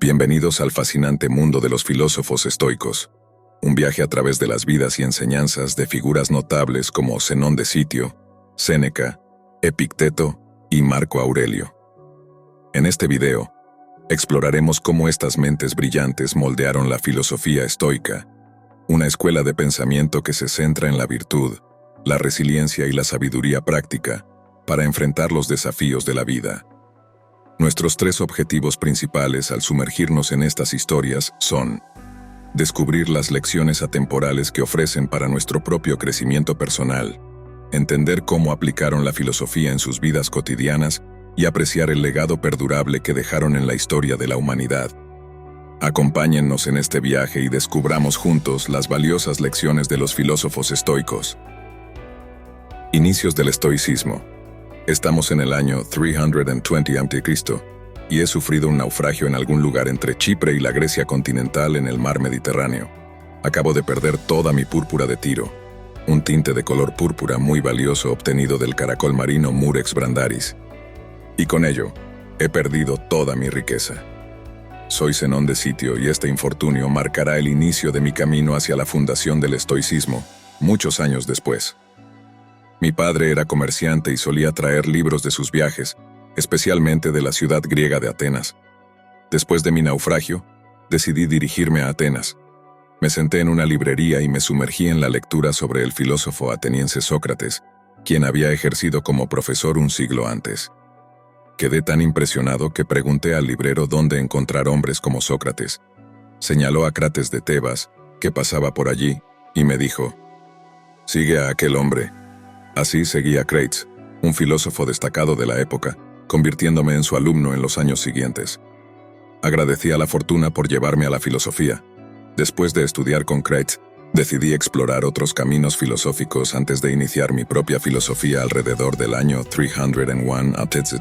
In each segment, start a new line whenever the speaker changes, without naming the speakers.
Bienvenidos al fascinante mundo de los filósofos estoicos, un viaje a través de las vidas y enseñanzas de figuras notables como Zenón de Sitio, Séneca, Epicteto y Marco Aurelio. En este video, exploraremos cómo estas mentes brillantes moldearon la filosofía estoica, una escuela de pensamiento que se centra en la virtud, la resiliencia y la sabiduría práctica para enfrentar los desafíos de la vida. Nuestros tres objetivos principales al sumergirnos en estas historias son: descubrir las lecciones atemporales que ofrecen para nuestro propio crecimiento personal, entender cómo aplicaron la filosofía en sus vidas cotidianas y apreciar el legado perdurable que dejaron en la historia de la humanidad. Acompáñennos en este viaje y descubramos juntos las valiosas lecciones de los filósofos estoicos. Inicios del estoicismo. Estamos en el año 320 a.C. y he sufrido un naufragio en algún lugar entre Chipre y la Grecia continental en el mar Mediterráneo. Acabo de perder toda mi púrpura de Tiro, un tinte de color púrpura muy valioso obtenido del caracol marino Murex brandaris. Y con ello, he perdido toda mi riqueza. Soy Zenón de Sitio y este infortunio marcará el inicio de mi camino hacia la fundación del estoicismo, muchos años después. Mi padre era comerciante y solía traer libros de sus viajes, especialmente de la ciudad griega de Atenas. Después de mi naufragio, decidí dirigirme a Atenas. Me senté en una librería y me sumergí en la lectura sobre el filósofo ateniense Sócrates, quien había ejercido como profesor un siglo antes. Quedé tan impresionado que pregunté al librero dónde encontrar hombres como Sócrates. Señaló a Crates de Tebas, que pasaba por allí, y me dijo: «Sigue a aquel hombre». Así seguí a Crates, un filósofo destacado de la época, convirtiéndome en su alumno en los años siguientes. Agradecí a la fortuna por llevarme a la filosofía. Después de estudiar con Crates, decidí explorar otros caminos filosóficos antes de iniciar mi propia filosofía alrededor del año 301 a.C.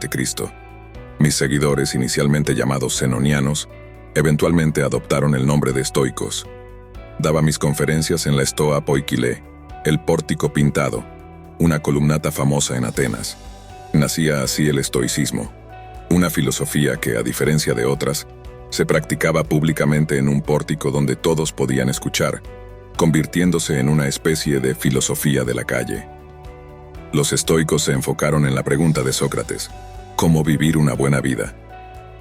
Mis seguidores, inicialmente llamados zenonianos, eventualmente adoptaron el nombre de estoicos. Daba mis conferencias en la Stoa Poikile, el pórtico pintado, una columnata famosa en Atenas. Nacía así el estoicismo, una filosofía que, a diferencia de otras, se practicaba públicamente en un pórtico donde todos podían escuchar, convirtiéndose en una especie de filosofía de la calle. Los estoicos se enfocaron en la pregunta de Sócrates: ¿cómo vivir una buena vida?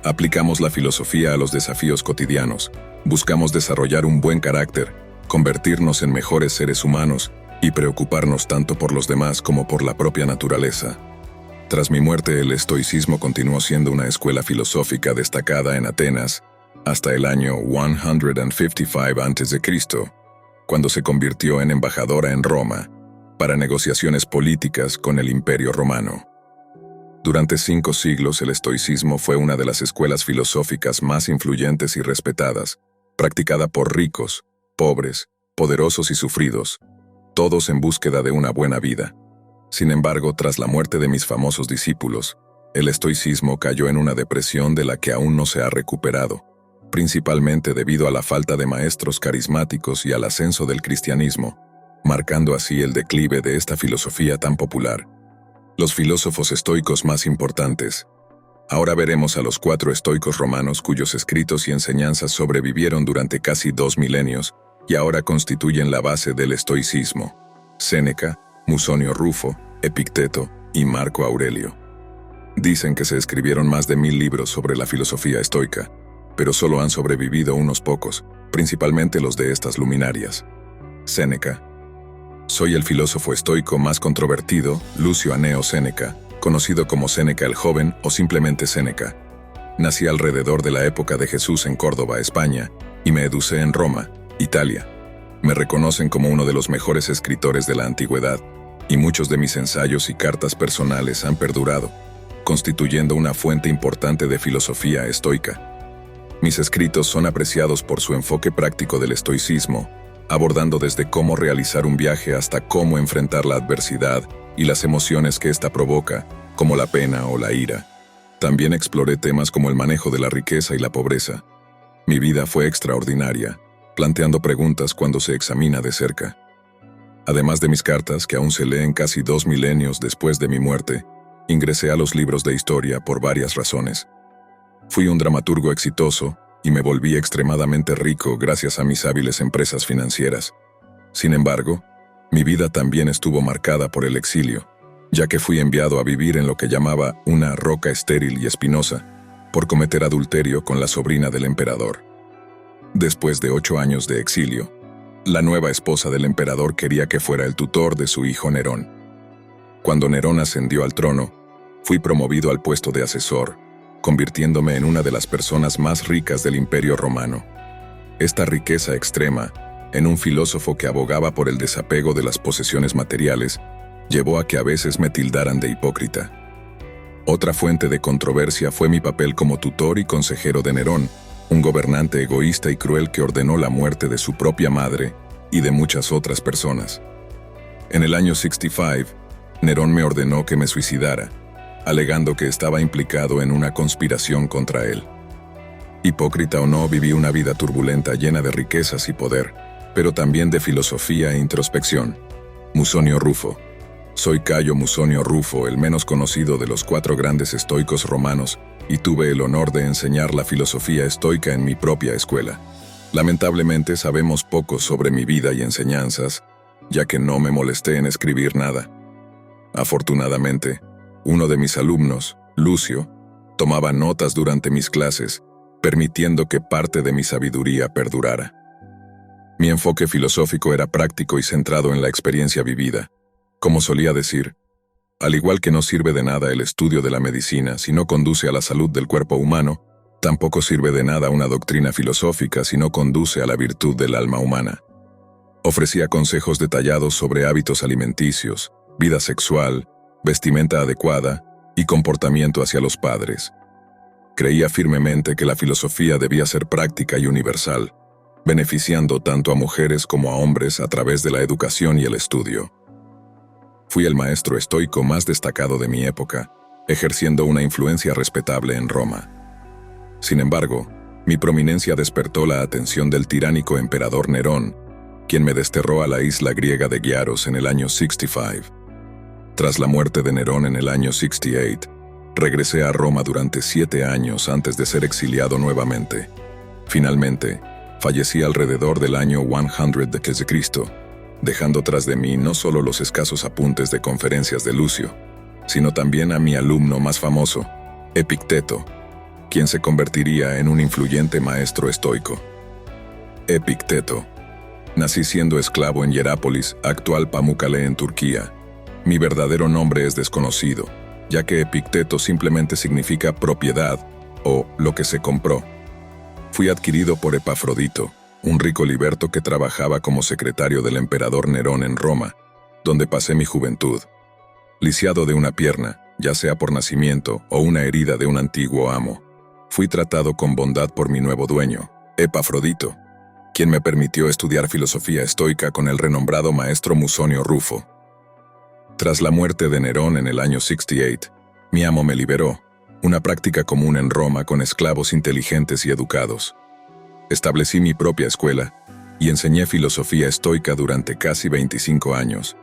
Aplicamos la filosofía a los desafíos cotidianos, buscamos desarrollar un buen carácter, convertirnos en mejores seres humanos y preocuparnos tanto por los demás como por la propia naturaleza. Tras mi muerte, el estoicismo continuó siendo una escuela filosófica destacada en Atenas hasta el año 155 a.C., cuando se convirtió en embajadora en Roma para negociaciones políticas con el Imperio Romano. Durante 5 siglos, el estoicismo fue una de las escuelas filosóficas más influyentes y respetadas, practicada por ricos, pobres, poderosos y sufridos, todos en búsqueda de una buena vida. Sin embargo, tras la muerte de mis famosos discípulos, el estoicismo cayó en una depresión de la que aún no se ha recuperado, principalmente debido a la falta de maestros carismáticos y al ascenso del cristianismo, marcando así el declive de esta filosofía tan popular. Los filósofos estoicos más importantes. Ahora veremos a los 4 estoicos romanos cuyos escritos y enseñanzas sobrevivieron durante casi 2 milenios y ahora constituyen la base del estoicismo: Séneca, Musonio Rufo, Epicteto y Marco Aurelio. Dicen que se escribieron más de 1000 libros sobre la filosofía estoica, pero solo han sobrevivido unos pocos, principalmente los de estas luminarias. Séneca. Soy el filósofo estoico más controvertido, Lucio Anneo Séneca, conocido como Séneca el Joven o simplemente Séneca. Nací alrededor de la época de Jesús en Córdoba, España, y me educé en Roma, Italia. Me reconocen como uno de los mejores escritores de la antigüedad, y muchos de mis ensayos y cartas personales han perdurado, constituyendo una fuente importante de filosofía estoica. Mis escritos son apreciados por su enfoque práctico del estoicismo, abordando desde cómo realizar un viaje hasta cómo enfrentar la adversidad y las emociones que ésta provoca, como la pena o la ira. También exploré temas como el manejo de la riqueza y la pobreza. Mi vida fue extraordinaria, planteando preguntas cuando se examina de cerca. Además de mis cartas, que aún se leen casi 2 milenios después de mi muerte, ingresé a los libros de historia por varias razones. Fui un dramaturgo exitoso, y me volví extremadamente rico gracias a mis hábiles empresas financieras. Sin embargo, mi vida también estuvo marcada por el exilio, ya que fui enviado a vivir en lo que llamaba una roca estéril y espinosa, por cometer adulterio con la sobrina del emperador. Después de 8 años de exilio, la nueva esposa del emperador quería que fuera el tutor de su hijo Nerón. Cuando Nerón ascendió al trono, fui promovido al puesto de asesor, convirtiéndome en una de las personas más ricas del Imperio Romano. Esta riqueza extrema, en un filósofo que abogaba por el desapego de las posesiones materiales, llevó a que a veces me tildaran de hipócrita. Otra fuente de controversia fue mi papel como tutor y consejero de Nerón, un gobernante egoísta y cruel que ordenó la muerte de su propia madre y de muchas otras personas. En el año 65, Nerón me ordenó que me suicidara, alegando que estaba implicado en una conspiración contra él. Hipócrita o no, viví una vida turbulenta llena de riquezas y poder, pero también de filosofía e introspección. Musonio Rufo. Soy Cayo Musonio Rufo, el menos conocido de los 4 grandes estoicos romanos, y tuve el honor de enseñar la filosofía estoica en mi propia escuela. Lamentablemente sabemos poco sobre mi vida y enseñanzas, ya que no me molesté en escribir nada. Afortunadamente, uno de mis alumnos, Lucio, tomaba notas durante mis clases, permitiendo que parte de mi sabiduría perdurara. Mi enfoque filosófico era práctico y centrado en la experiencia vivida. Como solía decir, al igual que no sirve de nada el estudio de la medicina si no conduce a la salud del cuerpo humano, tampoco sirve de nada una doctrina filosófica si no conduce a la virtud del alma humana. Ofrecía consejos detallados sobre hábitos alimenticios, vida sexual, vestimenta adecuada y comportamiento hacia los padres. Creía firmemente que la filosofía debía ser práctica y universal, beneficiando tanto a mujeres como a hombres a través de la educación y el estudio. Fui el maestro estoico más destacado de mi época, ejerciendo una influencia respetable en Roma. Sin embargo, mi prominencia despertó la atención del tiránico emperador Nerón, quien me desterró a la isla griega de Giaros en el año 65. Tras la muerte de Nerón en el año 68, regresé a Roma durante 7 años antes de ser exiliado nuevamente. Finalmente, fallecí alrededor del año 100 d.C., dejando tras de mí no solo los escasos apuntes de conferencias de Lucio, sino también a mi alumno más famoso, Epicteto, quien se convertiría en un influyente maestro estoico. Epicteto. Nací siendo esclavo en Hierápolis, actual Pamukkale en Turquía. Mi verdadero nombre es desconocido, ya que Epicteto simplemente significa propiedad o lo que se compró. Fui adquirido por Epafrodito, un rico liberto que trabajaba como secretario del emperador Nerón en Roma, donde pasé mi juventud. Lisiado de una pierna, ya sea por nacimiento o una herida de un antiguo amo, fui tratado con bondad por mi nuevo dueño, Epafrodito, quien me permitió estudiar filosofía estoica con el renombrado maestro Musonio Rufo. Tras la muerte de Nerón en el año 68, mi amo me liberó, una práctica común en Roma con esclavos inteligentes y educados. Establecí mi propia escuela y enseñé filosofía estoica durante casi 25 años,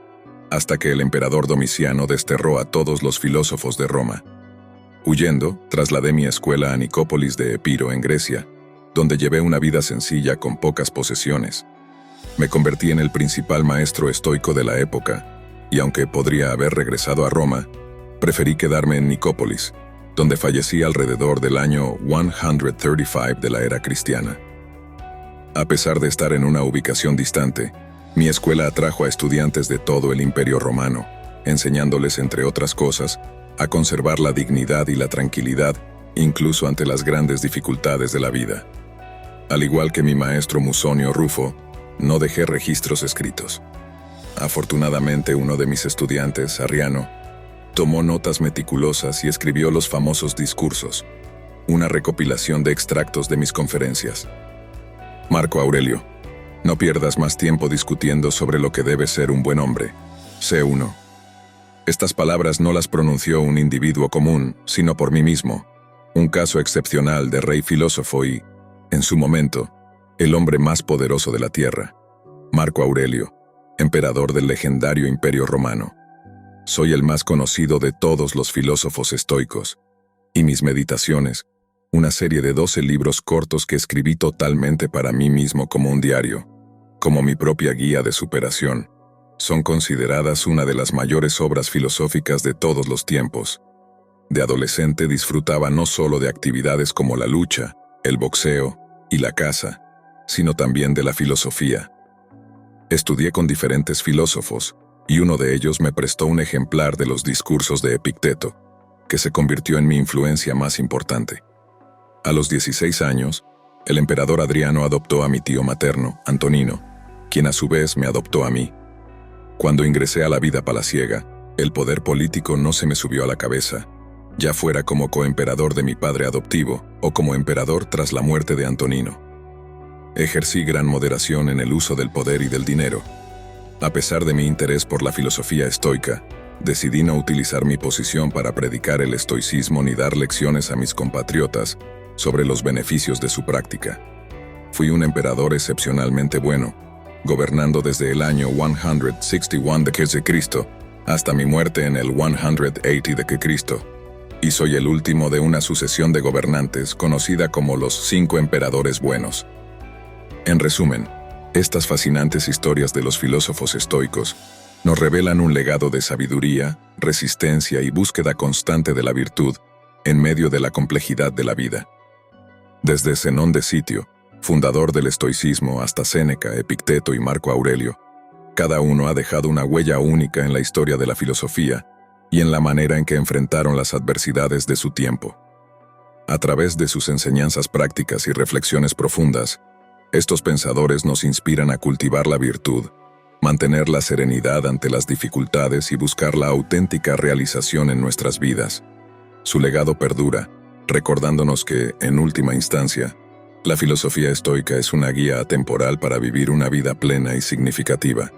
hasta que el emperador Domiciano desterró a todos los filósofos de Roma. Huyendo, trasladé mi escuela a Nicópolis de Epiro en Grecia, donde llevé una vida sencilla con pocas posesiones. Me convertí en el principal maestro estoico de la época, y aunque podría haber regresado a Roma, preferí quedarme en Nicópolis, donde fallecí alrededor del año 135 de la era cristiana. A pesar de estar en una ubicación distante, mi escuela atrajo a estudiantes de todo el Imperio Romano, enseñándoles, entre otras cosas, a conservar la dignidad y la tranquilidad, incluso ante las grandes dificultades de la vida. Al igual que mi maestro Musonio Rufo, no dejé registros escritos. Afortunadamente, uno de mis estudiantes, Arriano, tomó notas meticulosas y escribió los famosos discursos, una recopilación de extractos de mis conferencias. Marco Aurelio, no pierdas más tiempo discutiendo sobre lo que debe ser un buen hombre. Sé uno. Estas palabras no las pronunció un individuo común, sino por mí mismo, un caso excepcional de rey filósofo y, en su momento, el hombre más poderoso de la tierra, Marco Aurelio, emperador del legendario Imperio Romano. Soy el más conocido de todos los filósofos estoicos, y mis meditaciones, una serie de 12 libros cortos que escribí totalmente para mí mismo como un diario, como mi propia guía de superación. Son consideradas una de las mayores obras filosóficas de todos los tiempos. De adolescente disfrutaba no solo de actividades como la lucha, el boxeo y la caza, sino también de la filosofía. Estudié con diferentes filósofos, y uno de ellos me prestó un ejemplar de los discursos de Epicteto, que se convirtió en mi influencia más importante. A los 16 años, el emperador Adriano adoptó a mi tío materno, Antonino, quien a su vez me adoptó a mí. Cuando ingresé a la vida palaciega, el poder político no se me subió a la cabeza, ya fuera como coemperador de mi padre adoptivo o como emperador tras la muerte de Antonino. Ejercí gran moderación en el uso del poder y del dinero. A pesar de mi interés por la filosofía estoica, decidí no utilizar mi posición para predicar el estoicismo ni dar lecciones a mis compatriotas sobre los beneficios de su práctica. Fui un emperador excepcionalmente bueno, gobernando desde el año 161 de Cristo hasta mi muerte en el 180 de Cristo, y soy el último de una sucesión de gobernantes conocida como los 5 emperadores buenos. En resumen, estas fascinantes historias de los filósofos estoicos nos revelan un legado de sabiduría, resistencia y búsqueda constante de la virtud en medio de la complejidad de la vida. Desde Zenón de Sitio, fundador del estoicismo, hasta Séneca, Epicteto y Marco Aurelio, cada uno ha dejado una huella única en la historia de la filosofía y en la manera en que enfrentaron las adversidades de su tiempo. A través de sus enseñanzas prácticas y reflexiones profundas, estos pensadores nos inspiran a cultivar la virtud, mantener la serenidad ante las dificultades y buscar la auténtica realización en nuestras vidas. Su legado perdura, recordándonos que, en última instancia, la filosofía estoica es una guía atemporal para vivir una vida plena y significativa.